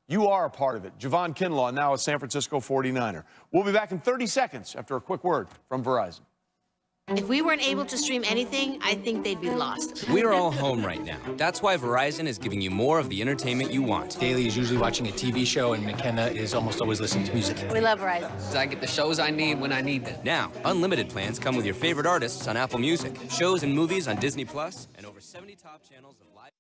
You are a part of it. Javon Kinlaw, now a San Francisco 49er. We'll be back in 30 seconds after a quick word from Verizon. If we weren't able to stream anything, I think they'd be lost. We're all home right now. That's why Verizon is giving you more of the entertainment you want. Daly is usually watching a TV show, and McKenna is almost always listening to music. We love Verizon. I get the shows I need when I need them. Now, unlimited plans come with your favorite artists on Apple Music, shows and movies on Disney Plus, and over 70 top channels of live.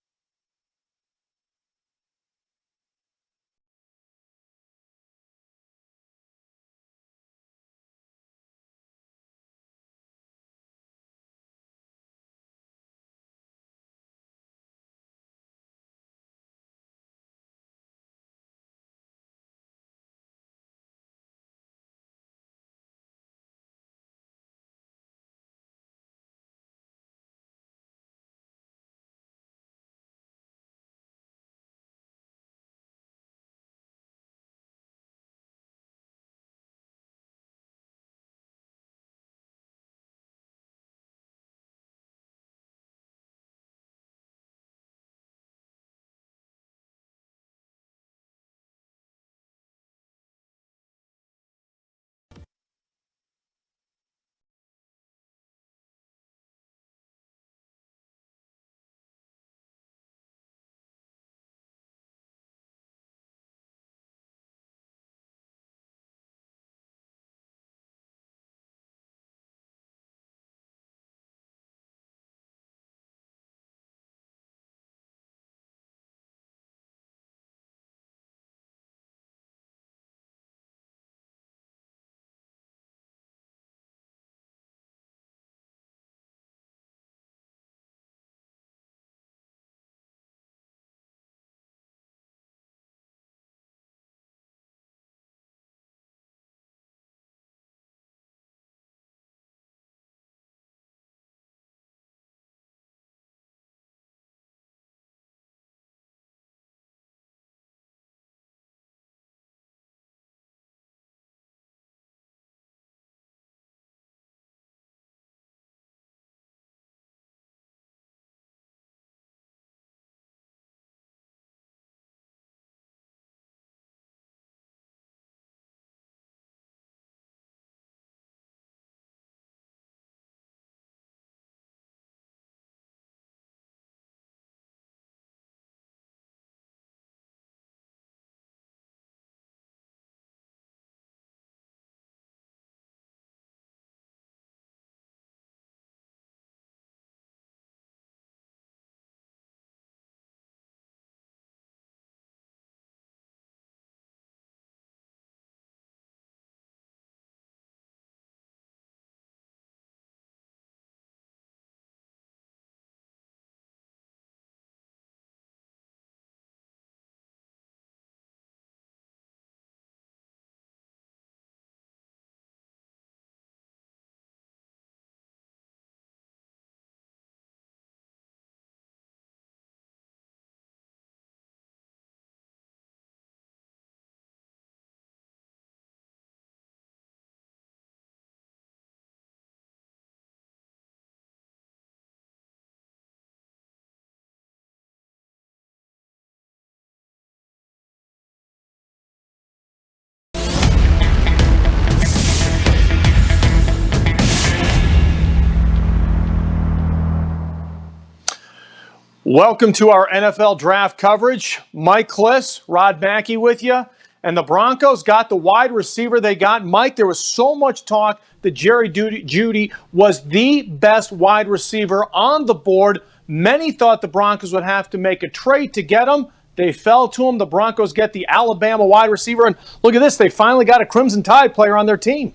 Welcome to our NFL draft coverage. Mike Kliss, Rod Mackey with you. And the Broncos got the wide receiver they got. Mike, there was so much talk that Jerry Jeudy was the best wide receiver on the board. Many thought the Broncos would have to make a trade to get him. They fell to him. The Broncos get the Alabama wide receiver. And look at this, they finally got a Crimson Tide player on their team.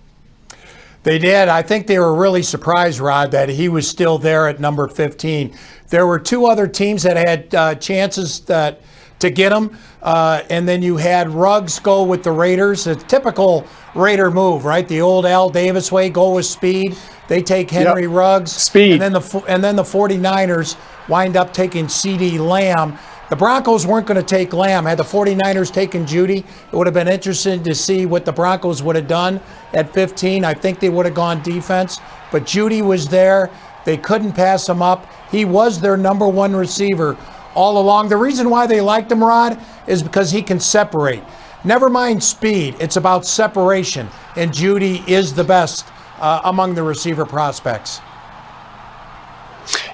They did. I think they were really surprised, Rod, that he was still there at number 15. There were two other teams that had chances to get him, and then you had Ruggs go with the Raiders, a typical Raider move, right? The old Al Davis way, go with speed. They take Henry Ruggs. Speed. And then the 49ers wind up taking C.D. Lamb. The Broncos weren't going to take Lamb. Had the 49ers taken Jeudy, it would have been interesting to see what the Broncos would have done at 15. I think they would have gone defense, but Jeudy was there. They couldn't pass him up. He was their number one receiver all along. The reason why they liked him, Rod, is because he can separate. Never mind speed, it's about separation, and Jeudy is the best among the receiver prospects.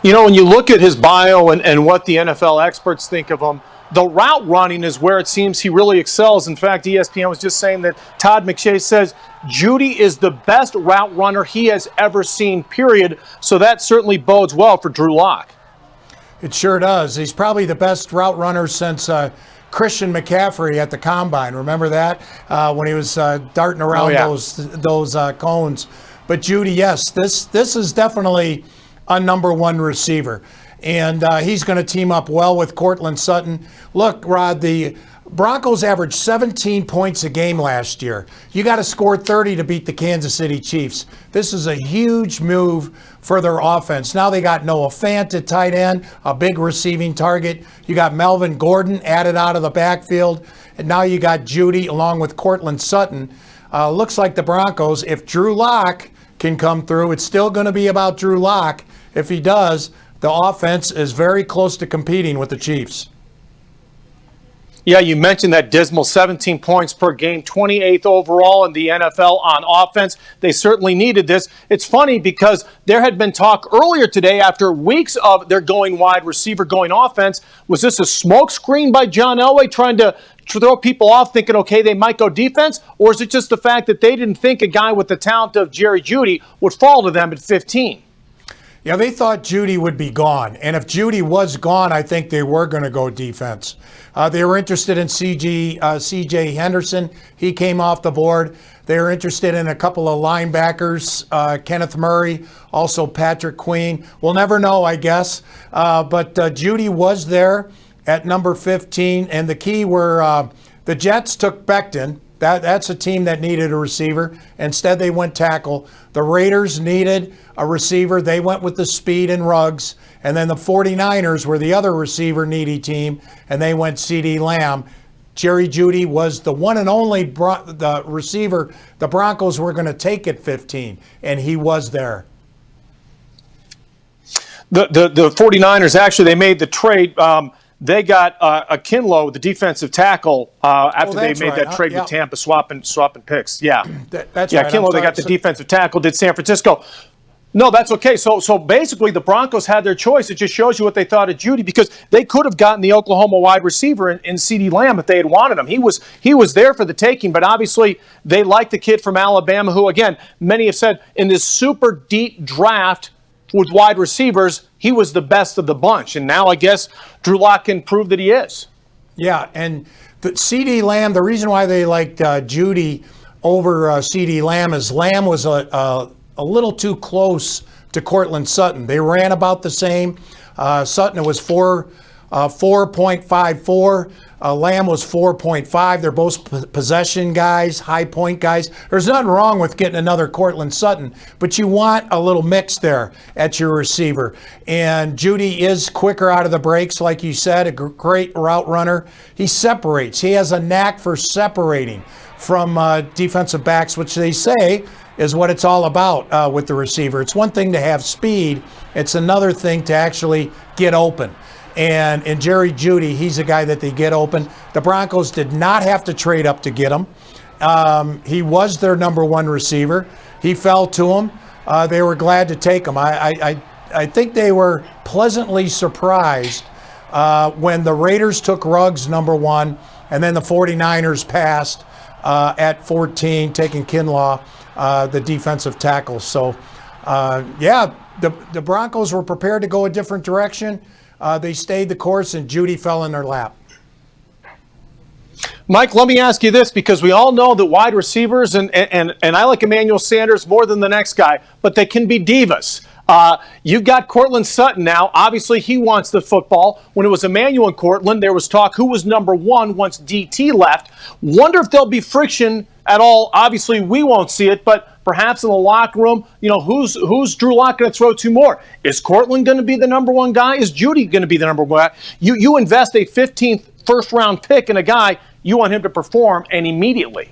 You know, when you look at his bio and what the NFL experts think of him, the route running is where it seems he really excels. In fact, ESPN was just saying that Todd McShay says Jeudy is the best route runner he has ever seen, period. So that certainly bodes well for Drew Lock. It sure does. He's probably the best route runner since Christian McCaffrey at the Combine. Remember that? When he was darting around those cones. But Jeudy, yes, this is definitely a number one receiver. And he's going to team up well with Courtland Sutton. Look, Rod, the Broncos averaged 17 points a game last year. You got to score 30 to beat the Kansas City Chiefs. This is a huge move for their offense. Now they got Noah Fant at tight end, a big receiving target. You got Melvin Gordon added out of the backfield. And now you got Jeudy along with Courtland Sutton. Looks like the Broncos, if Drew Lock can come through, it's still going to be about Drew Lock. If he does, the offense is very close to competing with the Chiefs. Yeah, you mentioned that dismal 17 points per game, 28th overall in the NFL on offense. They certainly needed this. It's funny because there had been talk earlier today after weeks of their going wide receiver, going offense. Was this a smokescreen by John Elway trying to throw people off thinking, okay, they might go defense? Or is it just the fact that they didn't think a guy with the talent of Jerry Jeudy would fall to them at 15? Yeah, they thought Jeudy would be gone. And if Jeudy was gone, I think they were going to go defense. They were interested in C.J. Henderson. He came off the board. They were interested in a couple of linebackers, Kenneth Murray, also Patrick Queen. We'll never know, I guess. But Jeudy was there at number 15. And the key were the Jets took Becton. That's a team that needed a receiver. Instead, they went tackle. The Raiders needed a receiver. They went with the speed and Ruggs. And then the 49ers were the other receiver needy team, and they went CeeDee Lamb. Jerry Jeudy was the one and only the receiver the Broncos were going to take at 15, and he was there. The 49ers, actually, they made the trade. They got Kinlaw, the defensive tackle, after they made that trade with Tampa, swapping picks. Yeah, that's right. Kinlaw, they got the defensive tackle, did San Francisco. No, that's okay. So basically, the Broncos had their choice. It just shows you what they thought of Jeudy, because they could have gotten the Oklahoma wide receiver in CeeDee Lamb if they had wanted him. He was there for the taking, but obviously they liked the kid from Alabama, who, again, many have said in this super deep draft with wide receivers, he was the best of the bunch. And now I guess Drew Lock can prove that he is. Yeah, and the CeeDee Lamb, the reason why they liked Jeudy over CeeDee Lamb is Lamb was a little too close to Courtland Sutton. They ran about the same. Sutton was 4.54. Lamb was 4.5. They're both possession guys, high point guys. There's nothing wrong with getting another Courtland Sutton, but you want a little mix there at your receiver. And Jeudy is quicker out of the breaks, like you said, a great route runner. He separates. He has a knack for separating from defensive backs, which they say is what it's all about with the receiver. It's one thing to have speed. It's another thing to actually get open. And in Jerry Jeudy, he's a guy that they get open. The Broncos did not have to trade up to get him. He was their number one receiver. He fell to them. They were glad to take him. I think they were pleasantly surprised when the Raiders took Ruggs number one, and then the 49ers passed at 14, taking Kinlaw, the defensive tackle. So, the Broncos were prepared to go a different direction. They stayed the course, and Jeudy fell in their lap. Mike, let me ask you this, because we all know that wide receivers, and I like Emmanuel Sanders more than the next guy, but they can be divas. You've got Courtland Sutton now. Obviously, he wants the football. When it was Emmanuel and Courtland, there was talk who was number one once DT left. Wonder if there'll be friction at all. Obviously, we won't see it, but perhaps in the locker room, who's Drew Lock going to throw to more? Is Courtland going to be the number one guy? Is Jeudy going to be the number one guy? You invest a 15th first-round pick in a guy, you want him to perform, and immediately.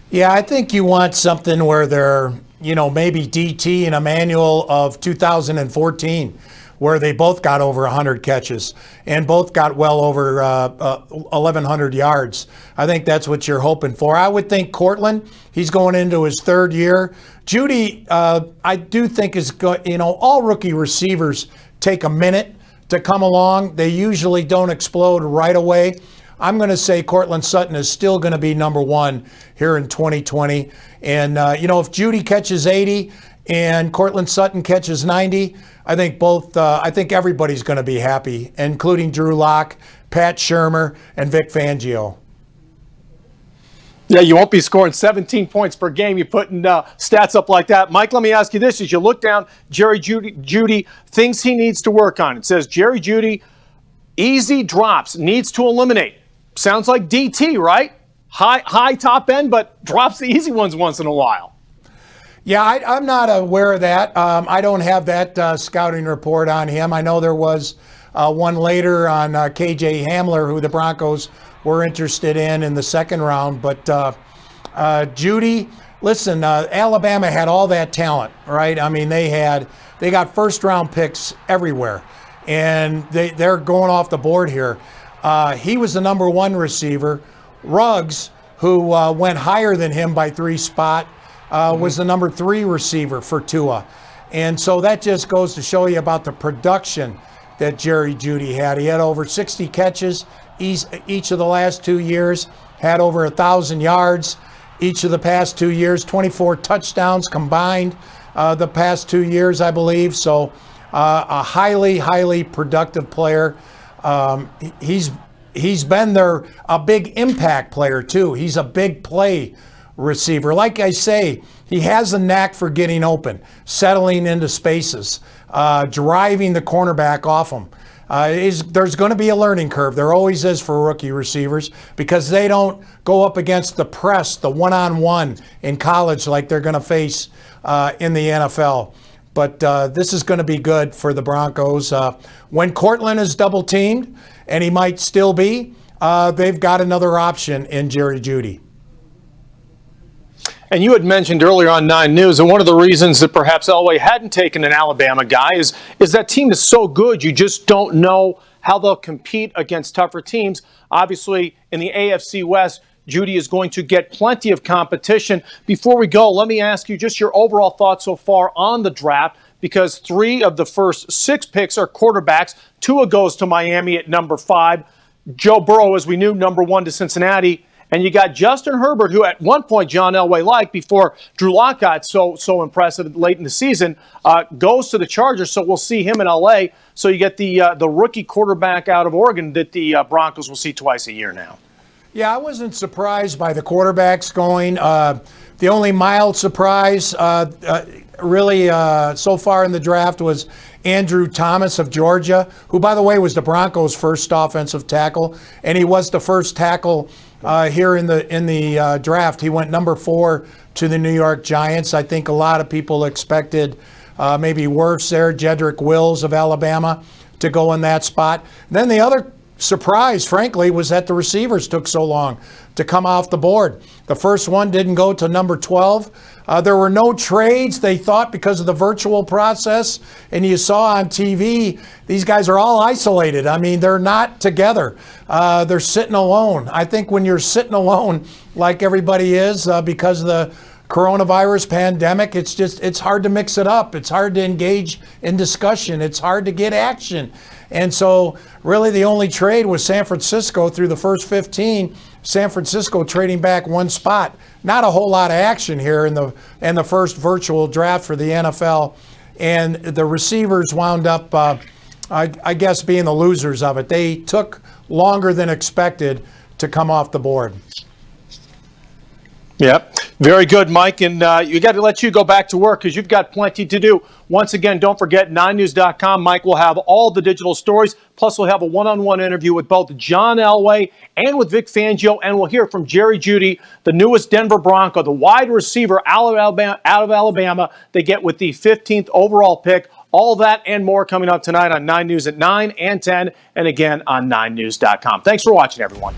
Yeah, I think you want something where they're, maybe DT and Emmanuel of 2014, where they both got over 100 catches and both got well over 1,100 yards. I think that's what you're hoping for. I would think Cortland, he's going into his third year. Jeudy, I do think is good. You know, all rookie receivers take a minute to come along. They usually don't explode right away. I'm going to say Cortland Sutton is still going to be number one here in 2020. And, you know, if Jeudy catches 80 and Cortland Sutton catches 90, I think everybody's going to be happy, including Drew Lock, Pat Shurmur, and Vic Fangio. Yeah, you won't be scoring 17 points per game. You're putting stats up like that. Mike, let me ask you this. As you look down, Jerry Jeudy, things he needs to work on. It says Jerry Jeudy, easy drops, needs to eliminate. Sounds like DT, right? High top end, but drops the easy ones once in a while. Yeah, I'm not aware of that. I don't have that scouting report on him. I know there was one later on KJ Hamler, who the Broncos were interested in the second round. But Jeudy, listen, Alabama had all that talent, right? I mean, they got first round picks everywhere, and they're going off the board here. He was the number one receiver. Ruggs, who went higher than him by 3 spots, was the number 3 receiver for Tua. And so that just goes to show you about the production that Jerry Jeudy had. He had over 60 catches each of the last 2 years, had over 1,000 yards each of the past 2 years, 24 touchdowns combined the past 2 years, I believe. So a highly productive player. He's been a big impact player too. He's a big play receiver. Like I say, he has a knack for getting open, settling into spaces, driving the cornerback off him. There's going to be a learning curve. There always is for rookie receivers because they don't go up against the press, the one-on-one in college like they're going to face in the NFL. But this is going to be good for the Broncos. When Cortland is double-teamed, and he might still be, they've got another option in Jerry Jeudy. And you had mentioned earlier on 9 News, and one of the reasons that perhaps Elway hadn't taken an Alabama guy is that team is so good, you just don't know how they'll compete against tougher teams. Obviously, in the AFC West, Jeudy is going to get plenty of competition. Before we go, let me ask you just your overall thoughts so far on the draft, because 3 of the first 6 picks are quarterbacks. Tua goes to Miami at number 5. Joe Burrow, as we knew, number 1 to Cincinnati. And you got Justin Herbert, who at one point John Elway liked before Drew Lock got so impressive late in the season, goes to the Chargers. So we'll see him in L.A. So you get the rookie quarterback out of Oregon that the Broncos will see twice a year now. Yeah, I wasn't surprised by the quarterbacks going. The only mild surprise really so far in the draft was Andrew Thomas of Georgia, who, by the way, was the Broncos' first offensive tackle, and he was the first tackle here in the draft. He went number 4 to the New York Giants. I think a lot of people expected maybe Wirfs there, Jedrick Wills of Alabama, to go in that spot. Then the other surprise, frankly, was that the receivers took so long to come off the board. The first one didn't go to number 12. There were no trades, they thought, because of the virtual process. And you saw on TV, these guys are all isolated. I mean, they're not together. They're sitting alone. I think when you're sitting alone, like everybody is, because of the coronavirus pandemic, it's hard to mix it up. It's hard to engage in discussion. It's hard to get action. And so really the only trade was San Francisco through the first 15. San Francisco trading back 1 spot. Not a whole lot of action here in the first virtual draft for the NFL. And the receivers wound up, I guess, being the losers of it. They took longer than expected to come off the board. Yep. Very good, Mike. And you got to let you go back to work because you've got plenty to do. Once again, don't forget 9news.com. Mike will have all the digital stories. Plus, we'll have a one-on-one interview with both John Elway and with Vic Fangio. And we'll hear from Jerry Jeudy, the newest Denver Bronco, the wide receiver out of Alabama. They get with the 15th overall pick. All that and more coming up tonight on 9 News at 9 and 10. And again on 9news.com. Thanks for watching, everyone.